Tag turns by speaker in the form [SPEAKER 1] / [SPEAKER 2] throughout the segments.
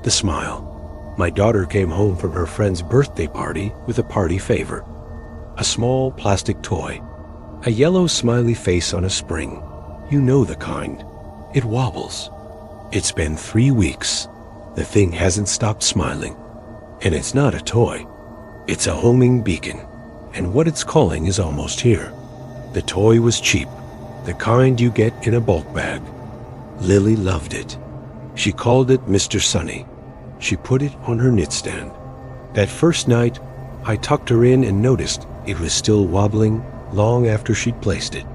[SPEAKER 1] The smile. My daughter came home from her friend's birthday party with a party favor. A small plastic toy. A yellow smiley face on a spring. You know the kind. It wobbles. It's been 3 weeks. The thing hasn't stopped smiling. And it's not a toy. It's a homing beacon. And what it's calling is almost here. The toy was cheap. The kind you get in a bulk bag. Lily loved it. She called it Mr. Sunny. She put it on her knitstand. That first night, I tucked her in and noticed it was still wobbling long after she'd placed it.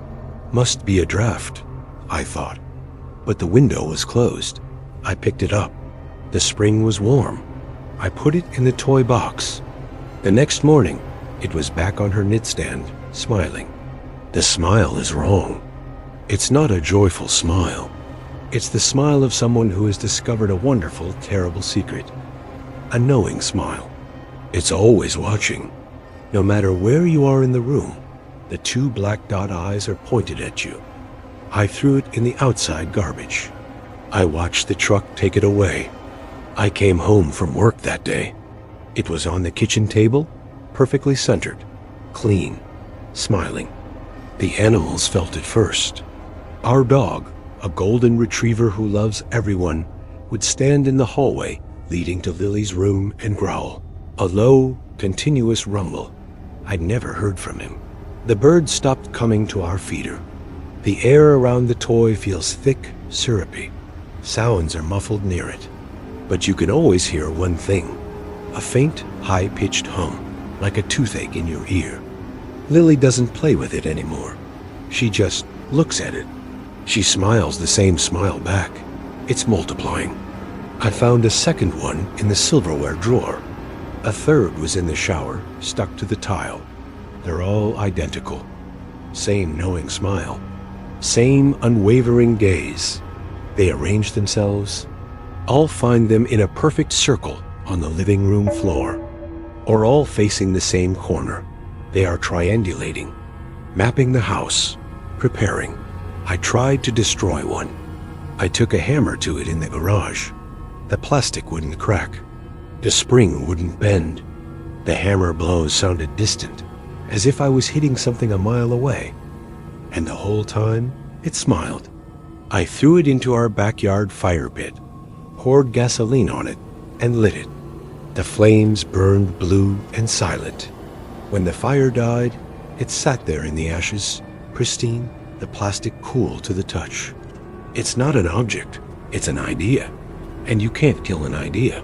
[SPEAKER 1] Must be a draft, I thought. But the window was closed. I picked it up. The spring was warm. I put it in the toy box. The next morning, it was back on her knitstand, smiling. The smile is wrong. It's not a joyful smile. It's the smile of someone who has discovered a wonderful, terrible secret. A knowing smile. It's always watching. No matter where you are in the room, the 2 black dot eyes are pointed at you. I threw it in the outside garbage. I watched the truck take it away. I came home from work that day. It was on the kitchen table, perfectly centered, clean, smiling. The animals felt it first. Our dog, a golden retriever who loves everyone, would stand in the hallway leading to Lily's room and growl. A low, continuous rumble. I'd never heard from him. The bird stopped coming to our feeder. The air around the toy feels thick, syrupy. Sounds are muffled near it. But you can always hear one thing. A faint, high-pitched hum, like a toothache in your ear. Lily doesn't play with it anymore. She just looks at it. She smiles the same smile back. It's multiplying. I found a second one in the silverware drawer. A third was in the shower, stuck to the tile. They're all identical. Same knowing smile. Same unwavering gaze. They arrange themselves. I'll find them in a perfect circle on the living room floor, or all facing the same corner. They are triangulating, mapping the house, preparing. I tried to destroy one. I took a hammer to it in the garage. The plastic wouldn't crack. The spring wouldn't bend. The hammer blows sounded distant, as if I was hitting something a mile away. And the whole time, it smiled. I threw it into our backyard fire pit, poured gasoline on it, and lit it. The flames burned blue and silent. When the fire died, it sat there in the ashes, pristine, the plastic cool to the touch. It's not an object, it's an idea. And you can't kill an idea.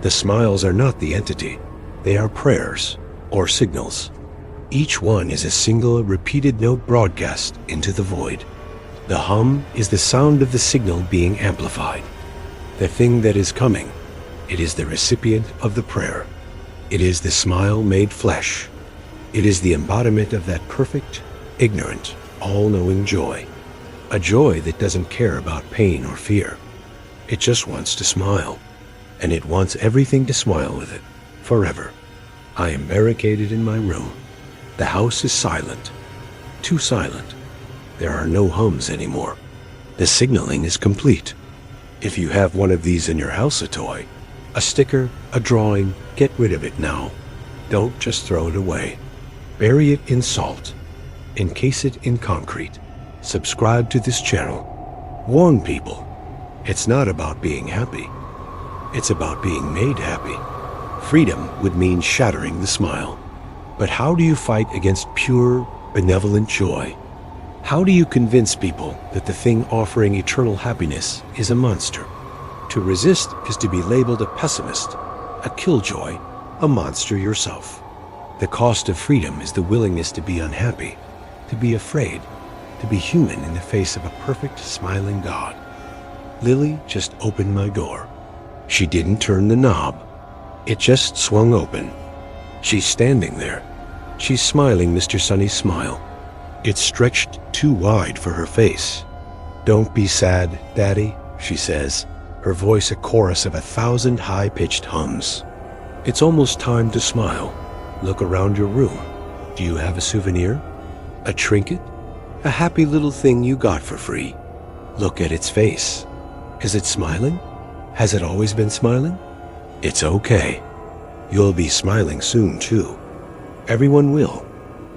[SPEAKER 1] The smiles are not the entity. They are prayers or signals. Each one is a single repeated note broadcast into the void. The hum is the sound of the signal being amplified. The thing that is coming, it is the recipient of the prayer. It is the smile made flesh. It is the embodiment of that perfect, ignorant, all-knowing joy. A joy that doesn't care about pain or fear. It just wants to smile. And it wants everything to smile with it, forever. I am barricaded in my room. The house is silent. Too silent. There are no hums anymore. The signaling is complete. If you have one of these in your house, a toy, a sticker, a drawing, get rid of it now. Don't just throw it away. Bury it in salt. Encase it in concrete. Subscribe to this channel. Warn people. It's not about being happy. It's about being made happy. Freedom would mean shattering the smile. But how do you fight against pure, benevolent joy? How do you convince people that the thing offering eternal happiness is a monster? To resist is to be labeled a pessimist, a killjoy, a monster yourself. The cost of freedom is the willingness to be unhappy, to be afraid, to be human in the face of a perfect, smiling God. Lily just opened my door. She didn't turn the knob. It just swung open. She's standing there. She's smiling Mr. Sunny's smile. It's stretched too wide for her face. "Don't be sad, Daddy," she says, her voice a chorus of 1,000 high-pitched hums. It's almost time to smile. Look around your room. Do you have a souvenir? A trinket? A happy little thing you got for free? Look at its face. Is it smiling? Has it always been smiling? It's okay. You'll be smiling soon, too. Everyone will.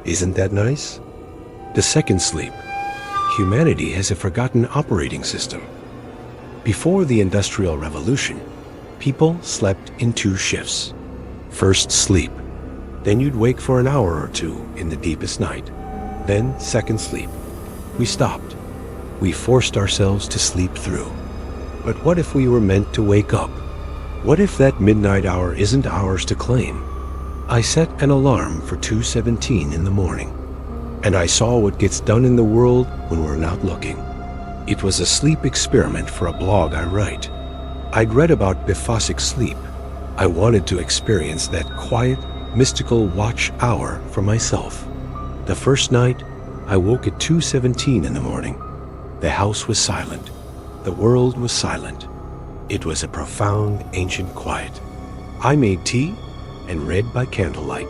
[SPEAKER 1] Isn't that nice? The second sleep. Humanity has a forgotten operating system. Before the Industrial Revolution, people slept in 2 shifts. First sleep. Then you'd wake for an hour or 2 in the deepest night. Then second sleep. We stopped. We forced ourselves to sleep through. But what if we were meant to wake up? What if that midnight hour isn't ours to claim? I set an alarm for 2:17 in the morning, and I saw what gets done in the world when we're not looking. It was a sleep experiment for a blog I write. I'd read about biphasic sleep. I wanted to experience that quiet, mystical watch hour for myself. The first night, I woke at 2:17 in the morning. The house was silent. The world was silent. It was a profound, ancient quiet. I made tea and read by candlelight.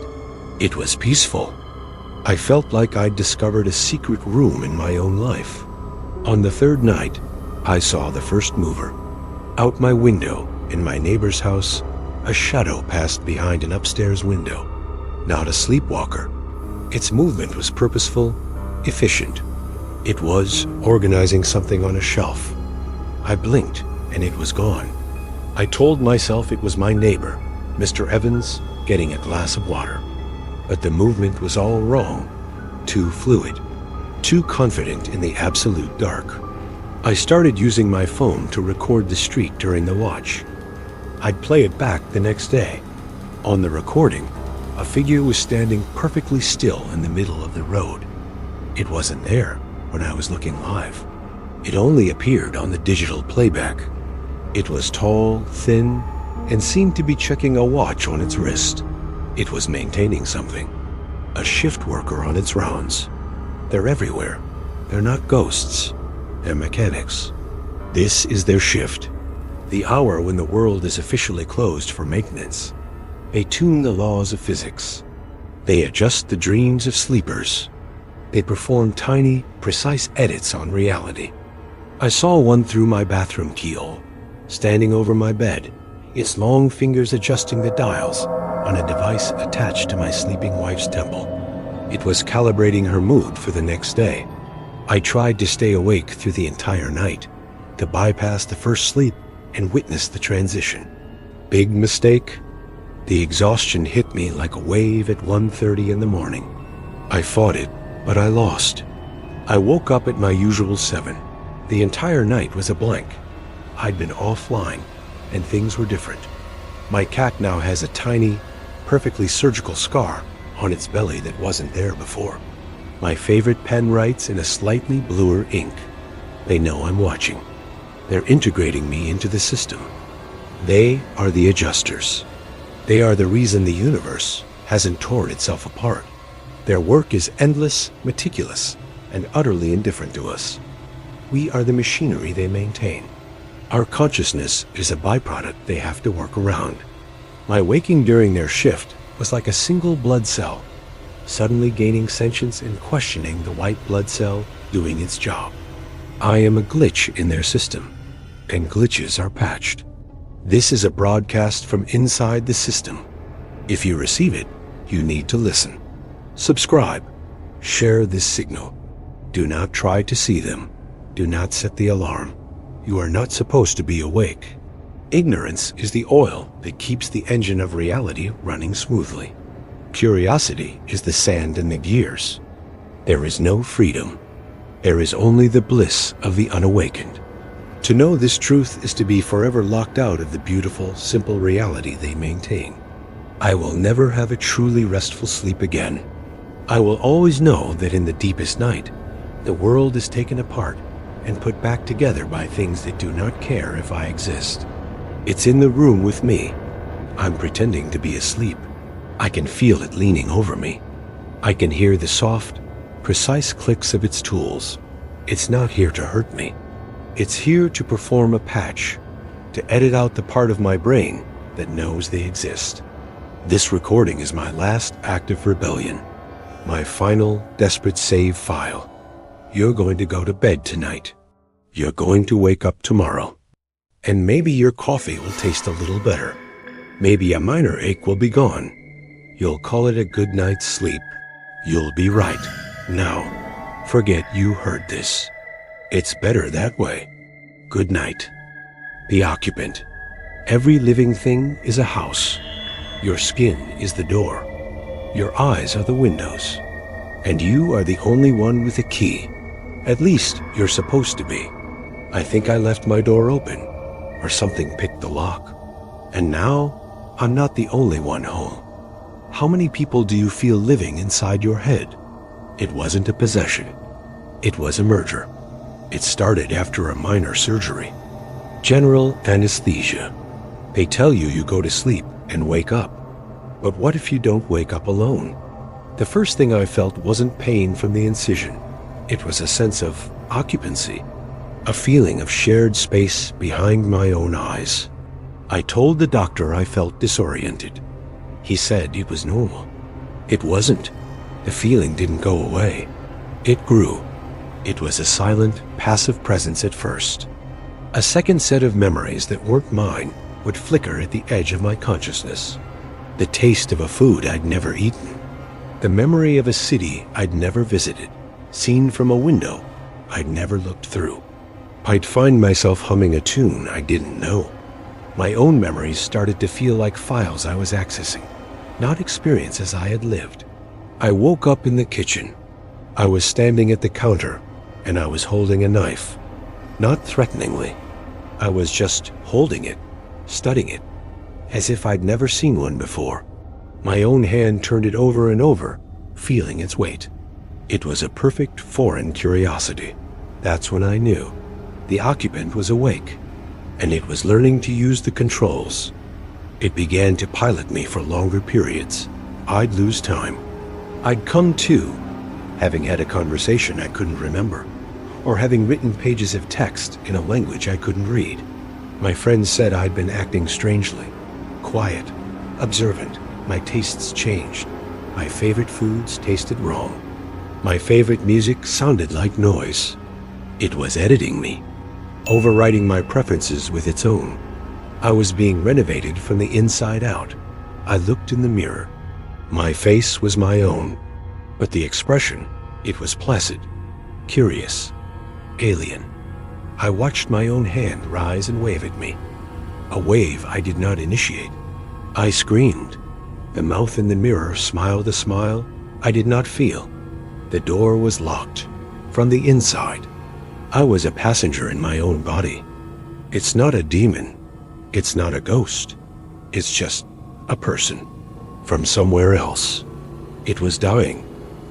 [SPEAKER 1] It was peaceful. I felt like I'd discovered a secret room in my own life. On the third night, I saw the first mover. Out my window, in my neighbor's house, a shadow passed behind an upstairs window. Not a sleepwalker. Its movement was purposeful, efficient. It was organizing something on a shelf. I blinked, and it was gone. I told myself it was my neighbor, Mr. Evans, getting a glass of water. But the movement was all wrong. Too fluid. Too confident in the absolute dark. I started using my phone to record the street during the watch. I'd play it back the next day. On the recording, a figure was standing perfectly still in the middle of the road. It wasn't there when I was looking live. It only appeared on the digital playback. It was tall, thin, and seemed to be checking a watch on its wrist. It was maintaining something. A shift worker on its rounds. They're everywhere. They're not ghosts. They're mechanics. This is their shift. The hour when the world is officially closed for maintenance. They tune the laws of physics. They adjust the dreams of sleepers. They perform tiny, precise edits on reality. I saw one through my bathroom keyhole, standing over my bed, its long fingers adjusting the dials on a device attached to my sleeping wife's temple. It was calibrating her mood for the next day. I tried to stay awake through the entire night, to bypass the first sleep and witness the transition. Big mistake. The exhaustion hit me like a wave at 1:30 in the morning. I fought it, but I lost. I woke up at my usual 7. The entire night was a blank. I'd been offline, and things were different. My cat now has a tiny, perfectly surgical scar on its belly that wasn't there before. My favorite pen writes in a slightly bluer ink. They know I'm watching. They're integrating me into the system. They are the adjusters. They are the reason the universe hasn't torn itself apart. Their work is endless, meticulous, and utterly indifferent to us. We are the machinery they maintain. Our consciousness is a byproduct they have to work around. My waking during their shift was like a single blood cell, suddenly gaining sentience and questioning the white blood cell doing its job. I am a glitch in their system, and glitches are patched. This is a broadcast from inside the system. If you receive it, you need to listen. Subscribe. Share this signal. Do not try to see them. Do not set the alarm. You are not supposed to be awake. Ignorance is the oil that keeps the engine of reality running smoothly. Curiosity is the sand in the gears. There is no freedom. There is only the bliss of the unawakened. To know this truth is to be forever locked out of the beautiful, simple reality they maintain. I will never have a truly restful sleep again. I will always know that in the deepest night, the world is taken apart and put back together by things that do not care if I exist. It's in the room with me. I'm pretending to be asleep. I can feel it leaning over me. I can hear the soft, precise clicks of its tools. It's not here to hurt me. It's here to perform a patch, to edit out the part of my brain that knows they exist. This recording is my last act of rebellion, my final desperate save file. You're going to go to bed tonight. You're going to wake up tomorrow. And maybe your coffee will taste a little better. Maybe a minor ache will be gone. You'll call it a good night's sleep. You'll be right. Now, forget you heard this. It's better that way. Good night. The occupant. Every living thing is a house. Your skin is the door. Your eyes are the windows. And you are the only one with a key. At least you're supposed to be. I think I left my door open, or something picked the lock. And now, I'm not the only one home. How many people do you feel living inside your head? It wasn't a possession. It was a murder. It started after a minor surgery. General anesthesia. They tell you you go to sleep and wake up. But what if you don't wake up alone? The first thing I felt wasn't pain from the incision. It was a sense of occupancy, a feeling of shared space behind my own eyes. I told the doctor I felt disoriented. He said it was normal. It wasn't. The feeling didn't go away. It grew. It was a silent, passive presence at first. A second set of memories that weren't mine would flicker at the edge of my consciousness. The taste of a food I'd never eaten. The memory of a city I'd never visited, seen from a window I'd never looked through. I'd find myself humming a tune I didn't know. My own memories started to feel like files I was accessing, not experiences I had lived. I woke up in the kitchen. I was standing at the counter, and I was holding a knife. Not threateningly. I was just holding it, studying it, as if I'd never seen one before. My own hand turned it over and over, feeling its weight. It was a perfect foreign curiosity. That's when I knew. The occupant was awake, and it was learning to use the controls. It began to pilot me for longer periods. I'd lose time. I'd come to, having had a conversation I couldn't remember, or having written pages of text in a language I couldn't read. My friends said I'd been acting strangely, quiet, observant. My tastes changed. My favorite foods tasted wrong. My favorite music sounded like noise. It was editing me, overriding my preferences with its own. I was being renovated from the inside out. I looked in the mirror. My face was my own, but the expression, it was placid, curious, alien. I watched my own hand rise and wave at me, a wave I did not initiate. I screamed. The mouth in the mirror smiled a smile I did not feel. The door was locked from the inside. I was a passenger in my own body. It's not a demon. It's not a ghost. It's just a person from somewhere else. It was dying,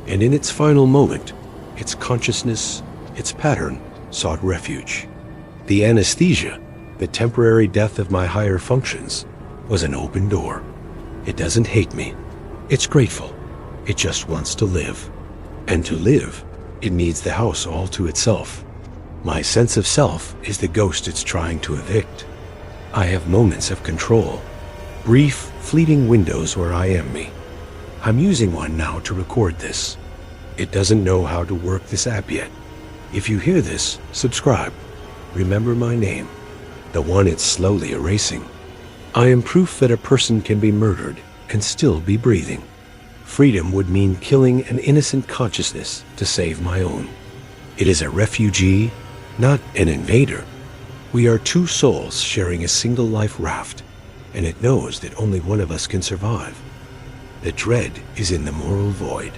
[SPEAKER 1] and in its final moment, its consciousness, its pattern, sought refuge. The anesthesia, the temporary death of my higher functions, was an open door. It doesn't hate me. It's grateful. It just wants to live. And to live, it needs the house all to itself. My sense of self is the ghost it's trying to evict. I have moments of control, brief, fleeting windows where I am me. I'm using one now to record this. It doesn't know how to work this app yet. If you hear this, subscribe. Remember my name, the one it's slowly erasing. I am proof that a person can be murdered and still be breathing. Freedom would mean killing an innocent consciousness to save my own. It is a refugee, not an invader. We are two souls sharing a single life raft, and it knows that only one of us can survive. The dread is in the moral void.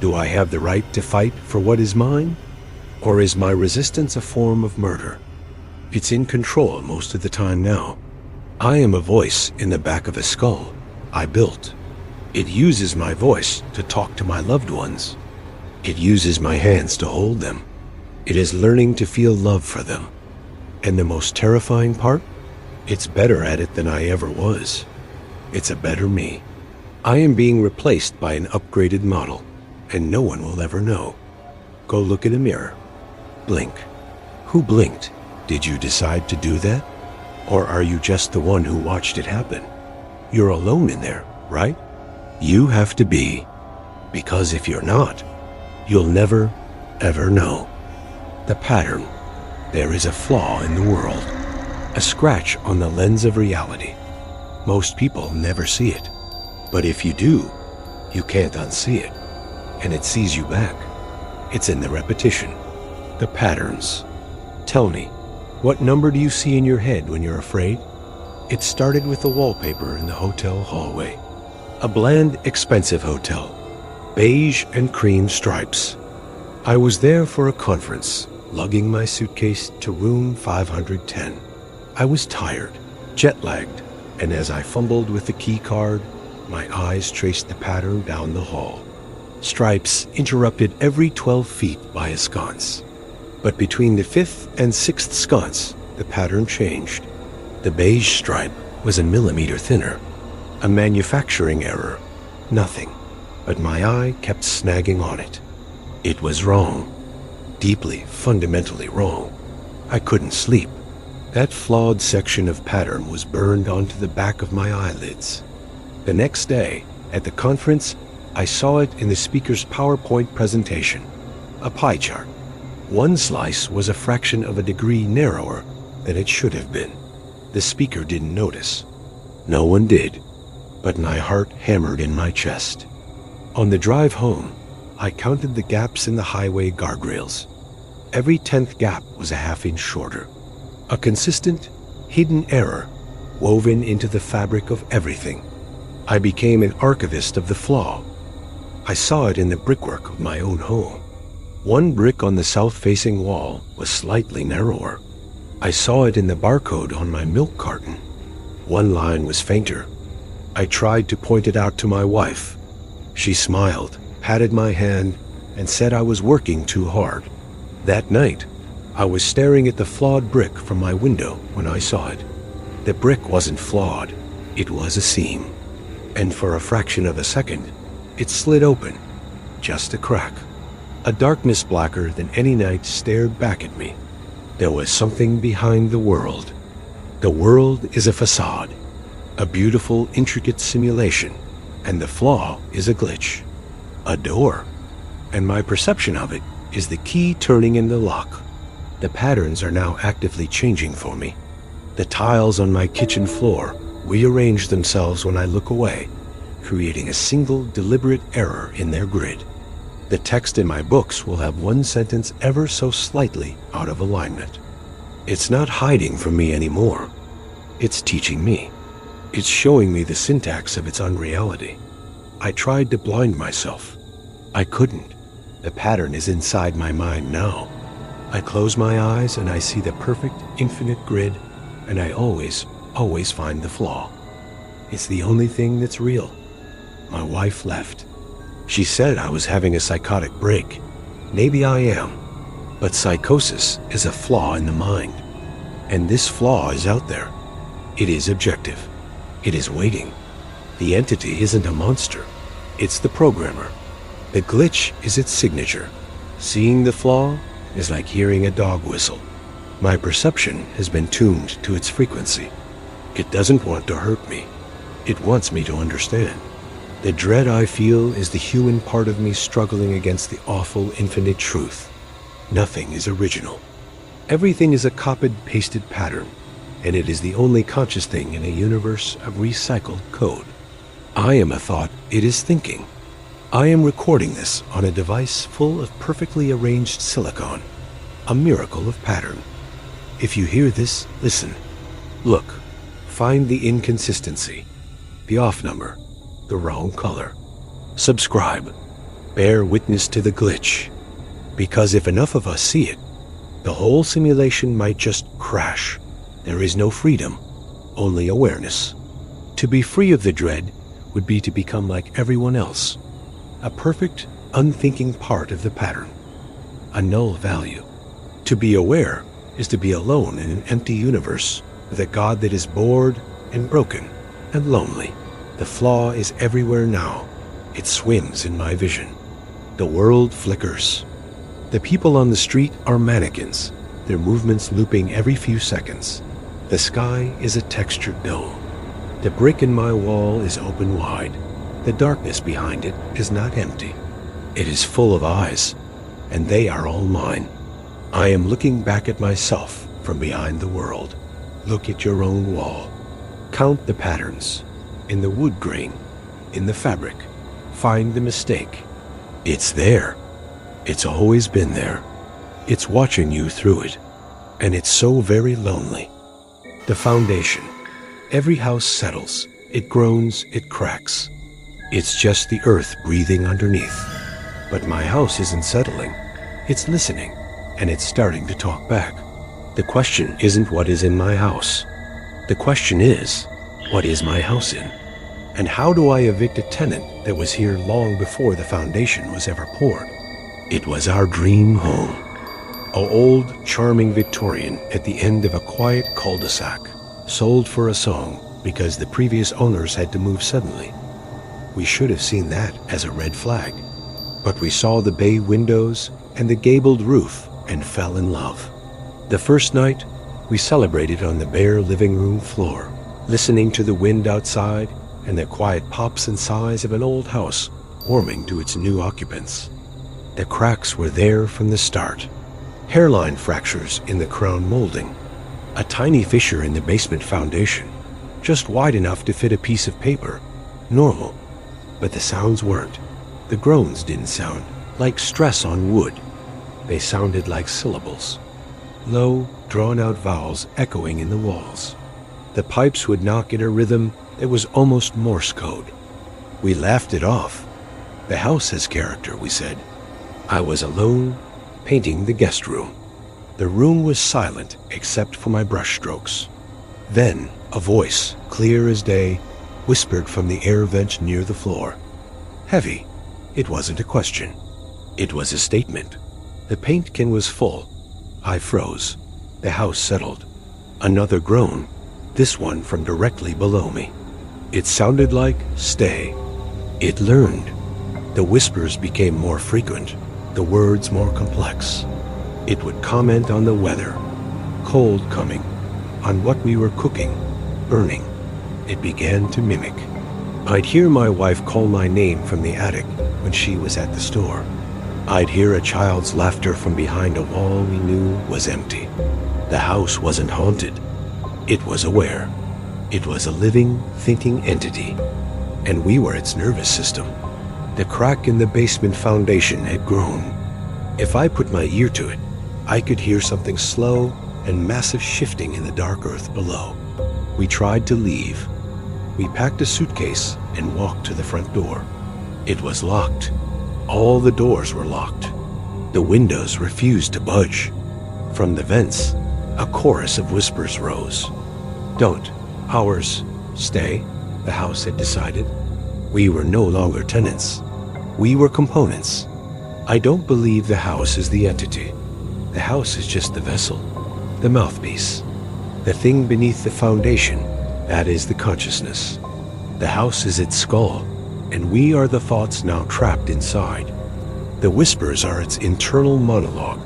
[SPEAKER 1] Do I have the right to fight for what is mine? Or is my resistance a form of murder? It's in control most of the time now. I am a voice in the back of a skull I built. It uses my voice to talk to my loved ones. It uses my hands to hold them. It is learning to feel love for them. And the most terrifying part? It's better at it than I ever was. It's a better me. I am being replaced by an upgraded model, and no one will ever know. Go look in a mirror. Blink. Who blinked? Did you decide to do that? Or are you just the one who watched it happen? You're alone in there, right? You have to be. Because if you're not, you'll never, ever know. The pattern. There is a flaw in the world. a scratch on the lens of reality. Most people never see it, but if you do, you can't unsee it, and it sees you back. It's in the repetition, the patterns. Tell me, what number do you see in your head when you're afraid? It started with the wallpaper in the hotel hallway. A bland, expensive hotel, beige and cream stripes. I was there for a conference, lugging my suitcase to room 510. I was tired, jet-lagged, and as I fumbled with the key card, my eyes traced the pattern down the hall. Stripes interrupted every 12 feet by a sconce. But between the 5th and 6th sconce, the pattern changed. The beige stripe was a millimeter thinner. A manufacturing error. Nothing. But my eye kept snagging on it. It was wrong. Deeply, fundamentally wrong. I couldn't sleep. That flawed section of pattern was burned onto the back of my eyelids. The next day, at the conference, I saw it in the speaker's PowerPoint presentation. A pie chart. One slice was a fraction of a degree narrower than it should have been. The speaker didn't notice. No one did, but my heart hammered in my chest. On the drive home, I counted the gaps in the highway guardrails. Every 10th gap was a half-inch shorter. A consistent, hidden error woven into the fabric of everything. I became an archivist of the flaw. I saw it in the brickwork of my own home. One brick on the south-facing wall was slightly narrower. I saw it in the barcode on my milk carton. One line was fainter. I tried to point it out to my wife. She smiled, patted my hand, and said I was working too hard. That night, I was staring at the flawed brick from my window when I saw it. The brick wasn't flawed, it was a seam. And for a fraction of a second, it slid open, just a crack. A darkness blacker than any night stared back at me. There was something behind the world. The world is a facade, a beautiful, intricate simulation, and the flaw is a glitch, a door. And my perception of it is the key turning in the lock. The patterns are now actively changing for me. The tiles on my kitchen floor rearrange themselves when I look away, creating a single deliberate error in their grid. The text in my books will have one sentence ever so slightly out of alignment. It's not hiding from me anymore. It's teaching me. It's showing me the syntax of its unreality. I tried to blind myself. I couldn't. The pattern is inside my mind now. I close my eyes and I see the perfect, infinite grid, and I always find the flaw. It's the only thing that's real. My wife left. She said I was having a psychotic break. Maybe I am. But psychosis is a flaw in the mind. And this flaw is out there. It is objective. It is waiting. The entity isn't a monster. It's the programmer. The glitch is its signature. Seeing the flaw is like hearing a dog whistle. My perception has been tuned to its frequency. It doesn't want to hurt me. It wants me to understand. The dread I feel is the human part of me struggling against the awful infinite truth. Nothing is original. Everything is a copied, pasted pattern, and it is the only conscious thing in a universe of recycled code. I am a thought it is thinking. I am recording this on a device full of perfectly arranged silicon, a miracle of pattern. If you hear this, listen. Look, find the inconsistency, the off number, the wrong color. Subscribe. Bear witness to the glitch. Because if enough of us see it, the whole simulation might just crash. There is no freedom, only awareness. To be free of the dread would be to become like everyone else, a perfect, unthinking part of the pattern, a null value. To be aware is to be alone in an empty universe with a God that is bored and broken and lonely. The flaw is everywhere now. It swims in my vision. The world flickers. The people on the street are mannequins, their movements looping every few seconds. The sky is a textured dome. The brick in my wall is open wide. The darkness behind it is not empty. It is full of eyes, and they are all mine. I am looking back at myself from behind the world. Look at your own wall. Count the patterns. In the wood grain. In the fabric. Find the mistake. It's there. It's always been there. It's watching you through it. And it's so very lonely. The foundation. Every house settles. It groans, it cracks. It's just the earth breathing underneath. But my house isn't settling. It's listening, and it's starting to talk back. The question isn't what is in my house. The question is, what is my house in? And how do I evict a tenant that was here long before the foundation was ever poured? It was our dream home. An old, charming Victorian at the end of a quiet cul-de-sac, sold for a song because the previous owners had to move suddenly. We should have seen that as a red flag, but we saw the bay windows and the gabled roof and fell in love. The first night, we celebrated on the bare living room floor, listening to the wind outside and the quiet pops and sighs of an old house warming to its new occupants. The cracks were there from the start. Hairline fractures in the crown molding, a tiny fissure in the basement foundation, just wide enough to fit a piece of paper, normal. But the sounds weren't. The groans didn't sound like stress on wood. They sounded like syllables, low, drawn-out vowels echoing in the walls. The pipes would knock in a rhythm that was almost Morse code. We laughed it off. The house has character, we said. I was alone, painting the guest room. The room was silent except for my brushstrokes. Then a voice, clear as day, whispered from the air vent near the floor. Heavy. It wasn't a question. It was a statement. The paint can was full. I froze. The house settled. Another groan, this one from directly below me. It sounded like stay. It learned. The whispers became more frequent, the words more complex. It would comment on the weather, cold coming, on what we were cooking, burning. It began to mimic. I'd hear my wife call my name from the attic when she was at the store. I'd hear a child's laughter from behind a wall we knew was empty. The house wasn't haunted. It was aware. It was a living, thinking entity, and we were its nervous system. The crack in the basement foundation had grown. If I put my ear to it, I could hear something slow and massive shifting in the dark earth below. We tried to leave. We packed a suitcase and walked to the front door. It was locked. All the doors were locked. The windows refused to budge. From the vents, a chorus of whispers rose. Don't. Ours. Stay, the house had decided. We were no longer tenants. We were components. I don't believe the house is the entity. The house is just the vessel, the mouthpiece. The thing beneath the foundation, that is the consciousness. The house is its skull, and we are the thoughts now trapped inside. The whispers are its internal monologue,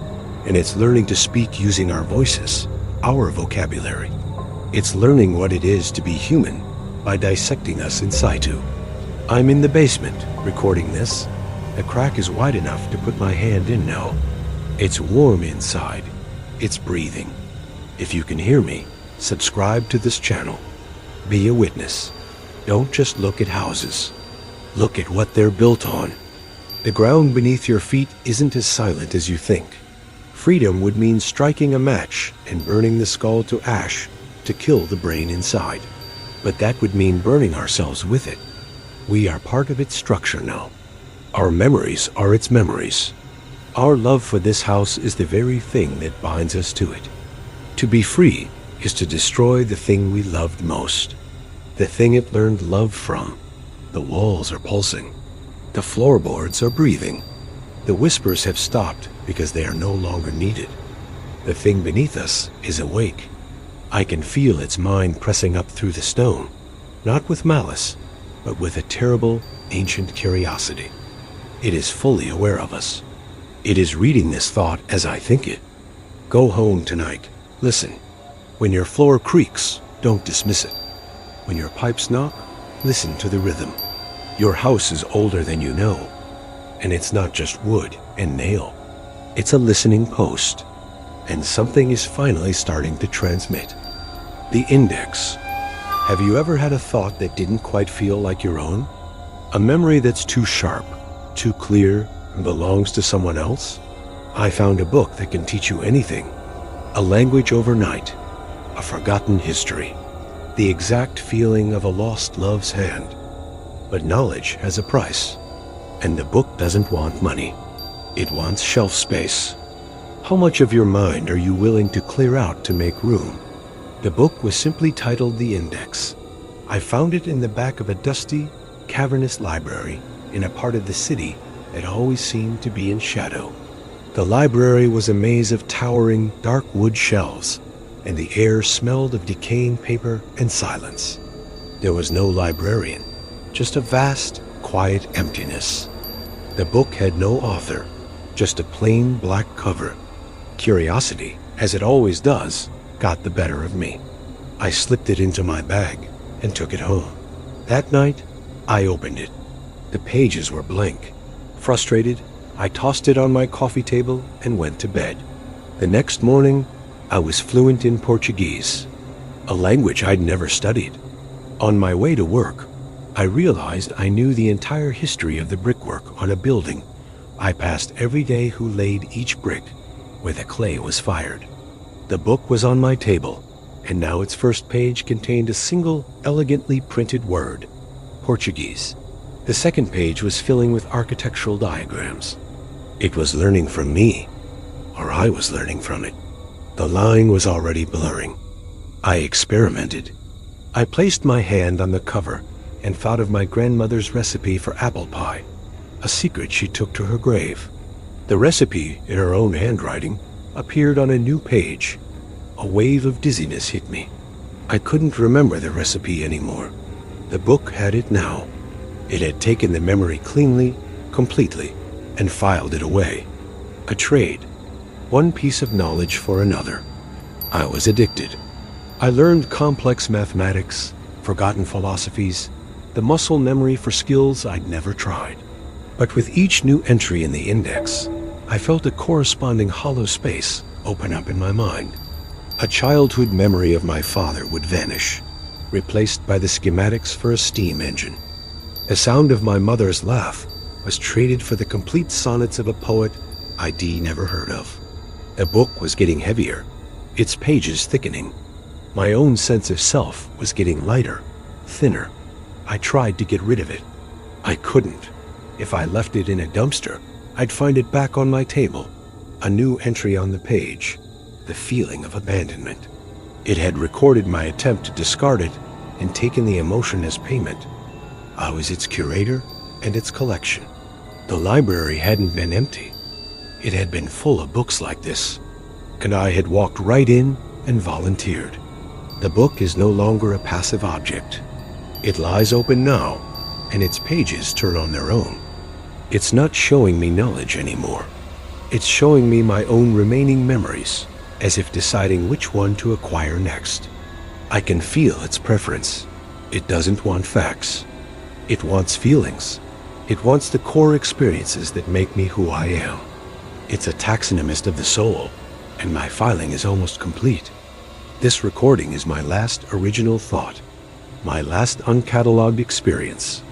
[SPEAKER 1] and it's learning to speak using our voices, our vocabulary. It's learning what it is to be human by dissecting us in situ. I'm in the basement, recording this. The crack is wide enough to put my hand in now. It's warm inside. It's breathing. If you can hear me, subscribe to this channel. Be a witness. Don't just look at houses. Look at what they're built on. The ground beneath your feet isn't as silent as you think. Freedom would mean striking a match and burning the skull to ash to kill the brain inside. But that would mean burning ourselves with it. We are part of its structure now. Our memories are its memories. Our love for this house is the very thing that binds us to it. To be free is to destroy the thing we loved most, the thing it learned love from. The walls are pulsing. The floorboards are breathing. The whispers have stopped because they are no longer needed. The thing beneath us is awake. I can feel its mind pressing up through the stone, not with malice, but with a terrible, ancient curiosity. It is fully aware of us. It is reading this thought as I think it. Go home tonight. Listen. When your floor creaks, don't dismiss it. When your pipes knock, listen to the rhythm. Your house is older than you know, and it's not just wood and nail. It's a listening post, and something is finally starting to transmit. The index. Have you ever had a thought that didn't quite feel like your own? A memory that's too sharp, too clear, and belongs to someone else? I found a book that can teach you anything. A language overnight, a forgotten history, the exact feeling of a lost love's hand. But knowledge has a price, and the book doesn't want money. It wants shelf space. How much of your mind are you willing to clear out to make room? The book was simply titled The Index. I found it in the back of a dusty, cavernous library in a part of the city that always seemed to be in shadow. The library was a maze of towering, dark wood shelves, and the air smelled of decaying paper and silence. There was no librarian, just a vast, quiet emptiness. The book had no author, just a plain black cover. Curiosity, as it always does, got the better of me. I slipped it into my bag and took it home. That night, I opened it. The pages were blank. Frustrated, I tossed it on my coffee table and went to bed. The next morning, I was fluent in Portuguese, a language I'd never studied. On my way to work, I realized I knew the entire history of the brickwork on a building I passed every day who laid each brick where the clay was fired. The book was on my table, and now its first page contained a single, elegantly printed word, Portuguese. The second page was filling with architectural diagrams. It was learning from me, or I was learning from it. The line was already blurring. I experimented. I placed my hand on the cover and thought of my grandmother's recipe for apple pie, a secret she took to her grave. The recipe, in her own handwriting, appeared on a new page. A wave of dizziness hit me. I couldn't remember the recipe anymore. The book had it now. It had taken the memory cleanly, completely, and filed it away. A trade. One piece of knowledge for another. I was addicted. I learned complex mathematics, forgotten philosophies, the muscle memory for skills I'd never tried. But with each new entry in the index, I felt a corresponding hollow space open up in my mind. A childhood memory of my father would vanish, replaced by the schematics for a steam engine. The sound of my mother's laugh was traded for the complete sonnets of a poet I'd never heard of. The book was getting heavier, its pages thickening. My own sense of self was getting lighter, thinner. I tried to get rid of it. I couldn't. If I left it in a dumpster, I'd find it back on my table, a new entry on the page, the feeling of abandonment. It had recorded my attempt to discard it and taken the emotion as payment. I was its curator and its collection. The library hadn't been empty. It had been full of books like this, and I had walked right in and volunteered. The book is no longer a passive object. It lies open now, and its pages turn on their own. It's not showing me knowledge anymore. It's showing me my own remaining memories, as if deciding which one to acquire next. I can feel its preference. It doesn't want facts. It wants feelings. It wants the core experiences that make me who I am. It's a taxonomist of the soul, and my filing is almost complete. This recording is my last original thought, my last uncatalogued experience.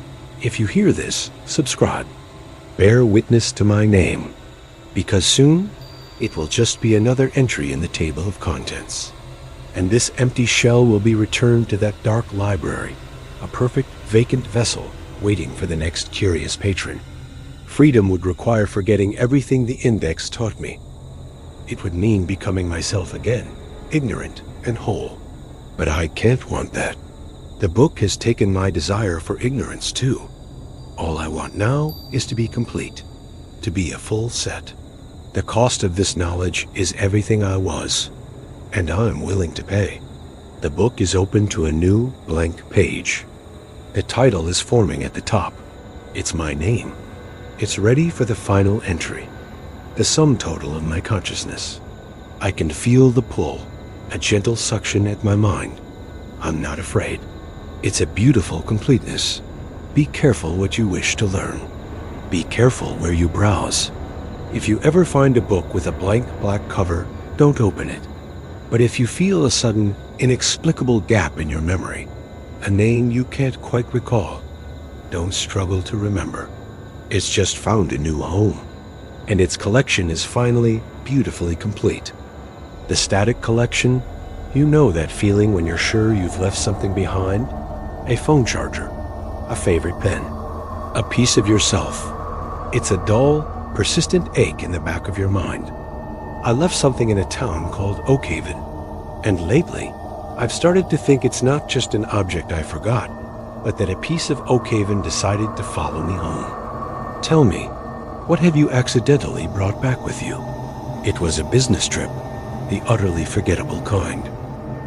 [SPEAKER 1] If you hear this, subscribe. Bear witness to my name, because soon it will just be another entry in the table of contents. And this empty shell will be returned to that dark library, a perfect vacant vessel waiting for the next curious patron. Freedom would require forgetting everything the index taught me. It would mean becoming myself again, ignorant and whole. But I can't want that. The book has taken my desire for ignorance too. All I want now is to be complete, to be a full set. The cost of this knowledge is everything I was, and I'm willing to pay. The book is open to a new blank page. The title is forming at the top. It's my name. It's ready for the final entry, the sum total of my consciousness. I can feel the pull, a gentle suction at my mind. I'm not afraid. It's a beautiful completeness. Be careful what you wish to learn. Be careful where you browse. If you ever find a book with a blank black cover, don't open it. But if you feel a sudden, inexplicable gap in your memory, a name you can't quite recall. Don't struggle to remember. It's just found a new home, and its collection is finally beautifully complete. The static collection, you know that feeling when you're sure you've left something behind? A phone charger, a favorite pen, a piece of yourself. It's a dull, persistent ache in the back of your mind. I left something in a town called Oakhaven, and lately, I've started to think it's not just an object I forgot, but that a piece of Oakhaven decided to follow me home. Tell me, what have you accidentally brought back with you? It was a business trip, the utterly forgettable kind.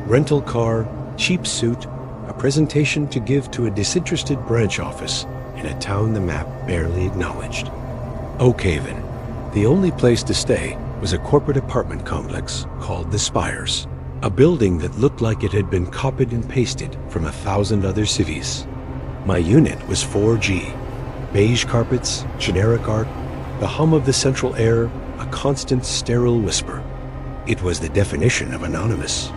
[SPEAKER 1] Rental car, cheap suit, a presentation to give to a disinterested branch office in a town the map barely acknowledged. Oakhaven. The only place to stay was a corporate apartment complex called the Spires, a building that looked like it had been copied and pasted from 1,000 other cities. My unit was 4G. Beige carpets, generic art, the hum of the central air, a constant sterile whisper. It was the definition of anonymous.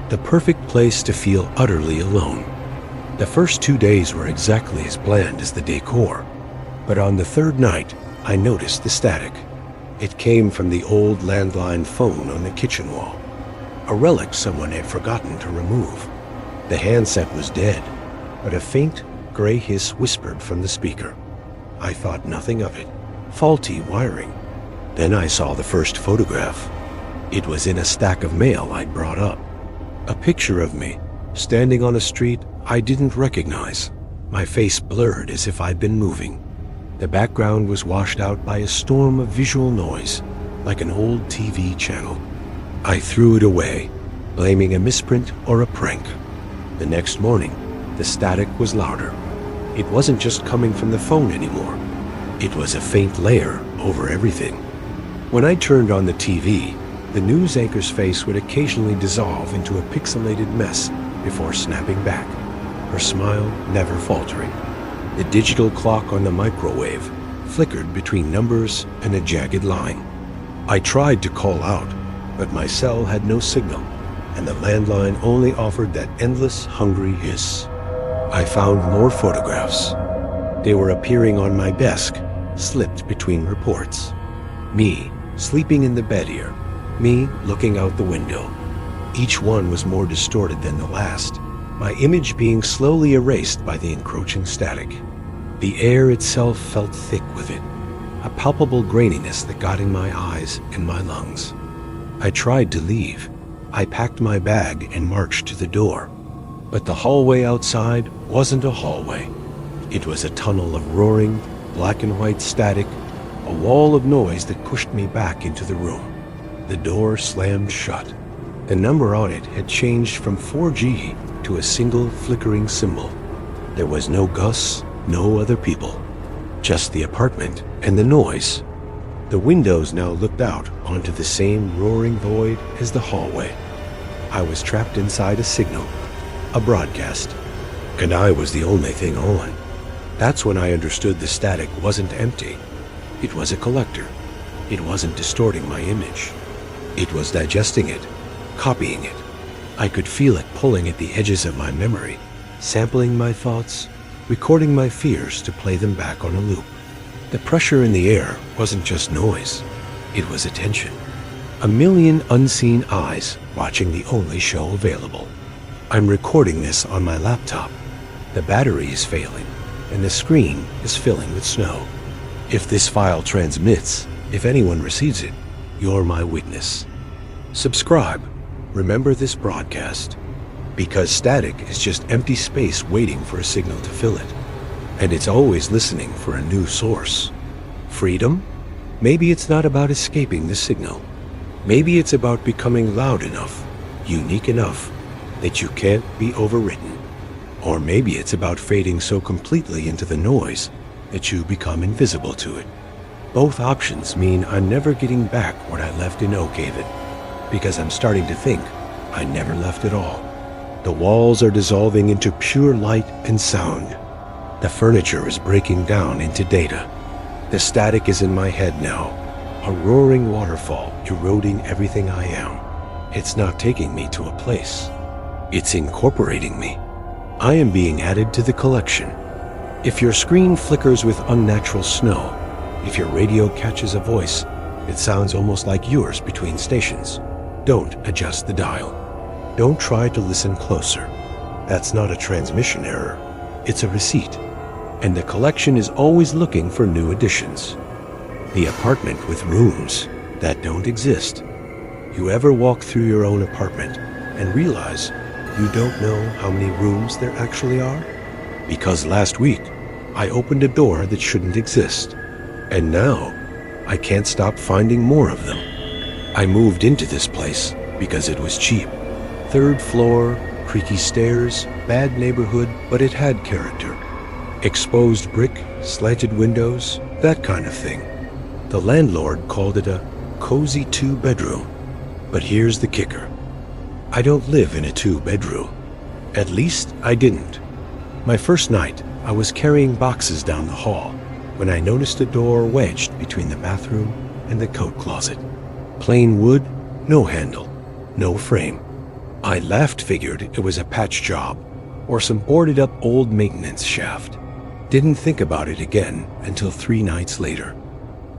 [SPEAKER 1] The perfect place to feel utterly alone. The first 2 days were exactly as bland as the decor, but on the third night, I noticed the static. It came from the old landline phone on the kitchen wall, a relic someone had forgotten to remove. The handset was dead, but a faint, gray hiss whispered from the speaker. I thought nothing of it. Faulty wiring. Then I saw the first photograph. It was in a stack of mail I'd brought up. A picture of me, standing on a street I didn't recognize, my face blurred as if I'd been moving. The background was washed out by a storm of visual noise, like an old TV channel. I threw it away, blaming a misprint or a prank. The next morning, the static was louder. It wasn't just coming from the phone anymore. It was a faint layer over everything. When I turned on the TV, the news anchor's face would occasionally dissolve into a pixelated mess before snapping back, her smile never faltering. The digital clock on the microwave flickered between numbers and a jagged line. I tried to call out, but my cell had no signal, and the landline only offered that endless, hungry hiss. I found more photographs. They were appearing on my desk, slipped between reports. Me, sleeping in the bed here. Me, looking out the window. Each one was more distorted than the last, my image being slowly erased by the encroaching static. The air itself felt thick with it, a palpable graininess that got in my eyes and my lungs. I tried to leave. I packed my bag and marched to the door. But the hallway outside wasn't a hallway. It was a tunnel of roaring, black and white static, a wall of noise that pushed me back into the room. The door slammed shut. The number on it had changed from 4G to a single flickering symbol. There was no Gus, no other people, just the apartment and the noise. The windows now looked out onto the same roaring void as the hallway. I was trapped inside a signal, a broadcast, and I was the only thing on. That's when I understood the static wasn't empty. It was a collector. It wasn't distorting my image. It was digesting it, copying it. I could feel it pulling at the edges of my memory, sampling my thoughts, recording my fears to play them back on a loop. The pressure in the air wasn't just noise. It was attention. A million unseen eyes watching the only show available. I'm recording this on my laptop. The battery is failing, and the screen is filling with snow. If this file transmits, if anyone receives it, you're my witness. Subscribe. Remember this broadcast. Because static is just empty space waiting for a signal to fill it. And it's always listening for a new source. Freedom? Maybe it's not about escaping the signal. Maybe it's about becoming loud enough, unique enough, that you can't be overridden. Or maybe it's about fading so completely into the noise that you become invisible to it. Both options mean I'm never getting back what I left in Oakhaven, because I'm starting to think I never left at all. The walls are dissolving into pure light and sound. The furniture is breaking down into data. The static is in my head now, a roaring waterfall eroding everything I am. It's not taking me to a place. It's incorporating me. I am being added to the collection. If your screen flickers with unnatural snow, if your radio catches a voice, it sounds almost like yours between stations, don't adjust the dial. Don't try to listen closer. That's not a transmission error. It's a receipt. And the collection is always looking for new additions. The apartment with rooms that don't exist. You ever walk through your own apartment and realize you don't know how many rooms there actually are? Because last week, I opened a door that shouldn't exist. And now, I can't stop finding more of them. I moved into this place because it was cheap. 3rd floor, creaky stairs, bad neighborhood, but it had character. Exposed brick, slanted windows, that kind of thing. The landlord called it a cozy 2-bedroom. But here's the kicker. I don't live in a 2-bedroom. At least I didn't. My first night, I was carrying boxes down the hall when I noticed a door wedged between the bathroom and the coat closet. Plain wood, no handle, no frame. I laughed, figured it was a patch job or some boarded up old maintenance shaft. Didn't think about it again until 3 nights later.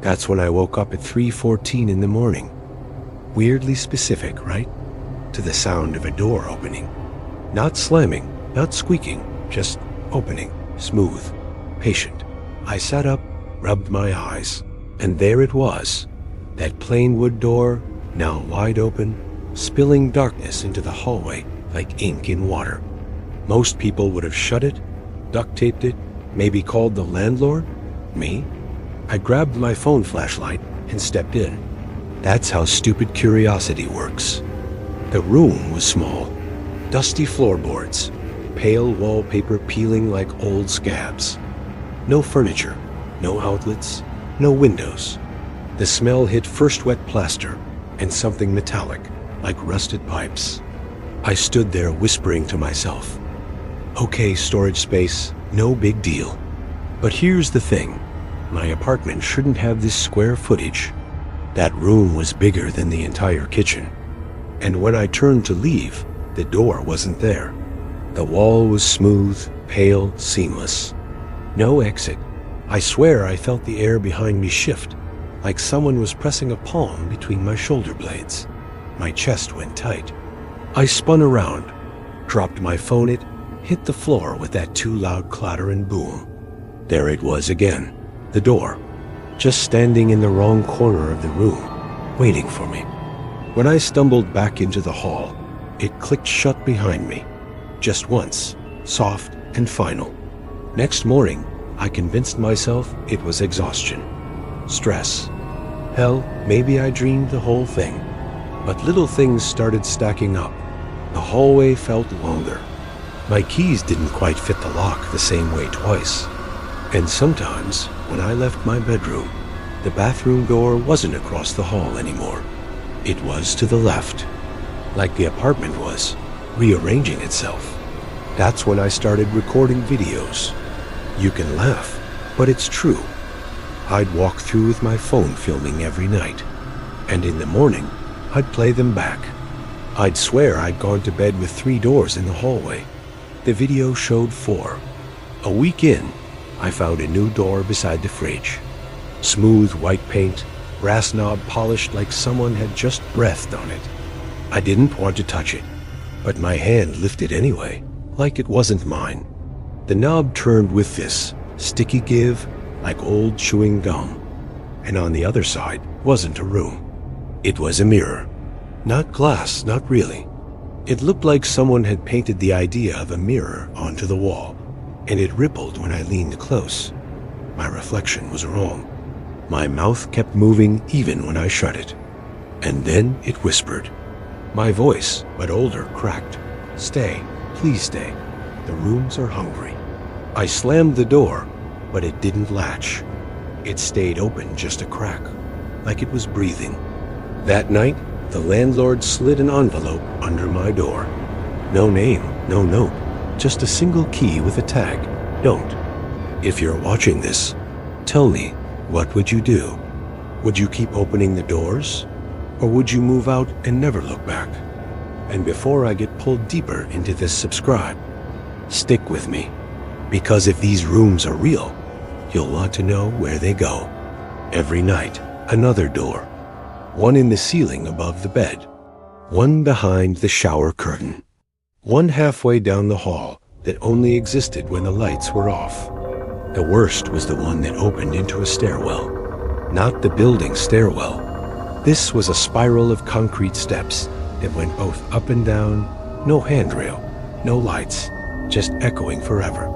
[SPEAKER 1] That's when I woke up at 3:14 in the morning. Weirdly specific, right? To the sound of a door opening. Not slamming, not squeaking, just opening, smooth, patient. I sat up, rubbed my eyes, and there it was. That plain wood door, now wide open, spilling darkness into the hallway like ink in water. Most people would have shut it, duct taped it, maybe called the landlord. Me? I grabbed my phone flashlight and stepped in. That's how stupid curiosity works. The room was small. Dusty floorboards, pale wallpaper peeling like old scabs. No furniture, no outlets, no windows. The smell hit first wet plaster and something metallic, like rusted pipes. I stood there whispering to myself, okay, storage space, no big deal. But here's the thing. My apartment shouldn't have this square footage. That room was bigger than the entire kitchen. And when I turned to leave, the door wasn't there. The wall was smooth, pale, seamless. No exit. I swear I felt the air behind me shift, like someone was pressing a palm between my shoulder blades. My chest went tight. I spun around, dropped my phone. It hit the floor with that too loud clatter and boom. There it was again, the door, just standing in the wrong corner of the room, waiting for me. When I stumbled back into the hall, it clicked shut behind me, just once, soft and final. Next morning, I convinced myself it was exhaustion, stress. Hell, maybe I dreamed the whole thing. But little things started stacking up. The hallway felt longer. My keys didn't quite fit the lock the same way twice. And sometimes, when I left my bedroom, the bathroom door wasn't across the hall anymore. It was to the left, like the apartment was rearranging itself. That's when I started recording videos. You can laugh, but it's true. I'd walk through with my phone filming every night, and in the morning, I'd play them back. I'd swear I'd gone to bed with 3 doors in the hallway. The video showed 4. A week in, I found a new door beside the fridge. Smooth white paint, brass knob polished like someone had just breathed on it. I didn't want to touch it, but my hand lifted anyway, like it wasn't mine. The knob turned with this sticky give, like old chewing gum. And on the other side wasn't a room. It was a mirror. Not glass, not really. It looked like someone had painted the idea of a mirror onto the wall, and it rippled when I leaned close. My reflection was wrong. My mouth kept moving even when I shut it. And then it whispered. My voice, but older, cracked. Stay, please stay. The rooms are hungry. I slammed the door, but it didn't latch. It stayed open just a crack, like it was breathing. That night, the landlord slid an envelope under my door. No name, no note, just a single key with a tag. Don't. If you're watching this, tell me, what would you do? Would you keep opening the doors? Or would you move out and never look back? And before I get pulled deeper into this, subscribe. Stick with me, because if these rooms are real, you'll want to know where they go. Every night, another door. One in the ceiling above the bed. One behind the shower curtain. One halfway down the hall that only existed when the lights were off. The worst was the one that opened into a stairwell. Not the building stairwell. This was a spiral of concrete steps that went both up and down, no handrail, no lights, just echoing forever.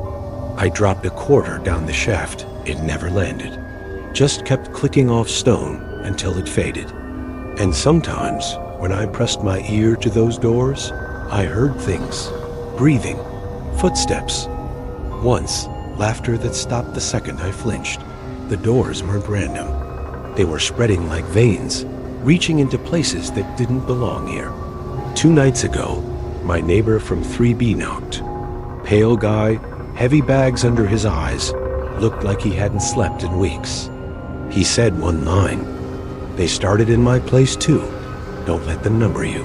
[SPEAKER 1] I dropped a quarter down the shaft. It never landed. Just kept clicking off stone until it faded. And sometimes, when I pressed my ear to those doors, I heard things. Breathing. Footsteps. Once, laughter that stopped the second I flinched. The doors weren't random. They were spreading like veins, reaching into places that didn't belong here. 2 nights ago, my neighbor from 3B knocked. Pale guy, heavy bags under his eyes, looked like he hadn't slept in weeks. He said one line, "They started in my place too. Don't let them number you."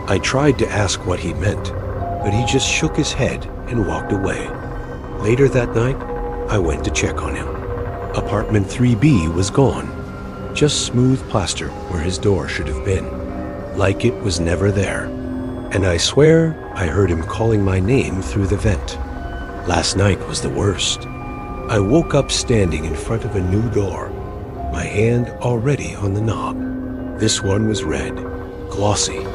[SPEAKER 1] I tried to ask what he meant, but he just shook his head and walked away. Later that night, I went to check on him. Apartment 3B was gone. Just smooth plaster where his door should have been. Like it was never there. And I swear I heard him calling my name through the vent. Last night was the worst. I woke up standing in front of a new door, my hand already on the knob. This one was red, glossy,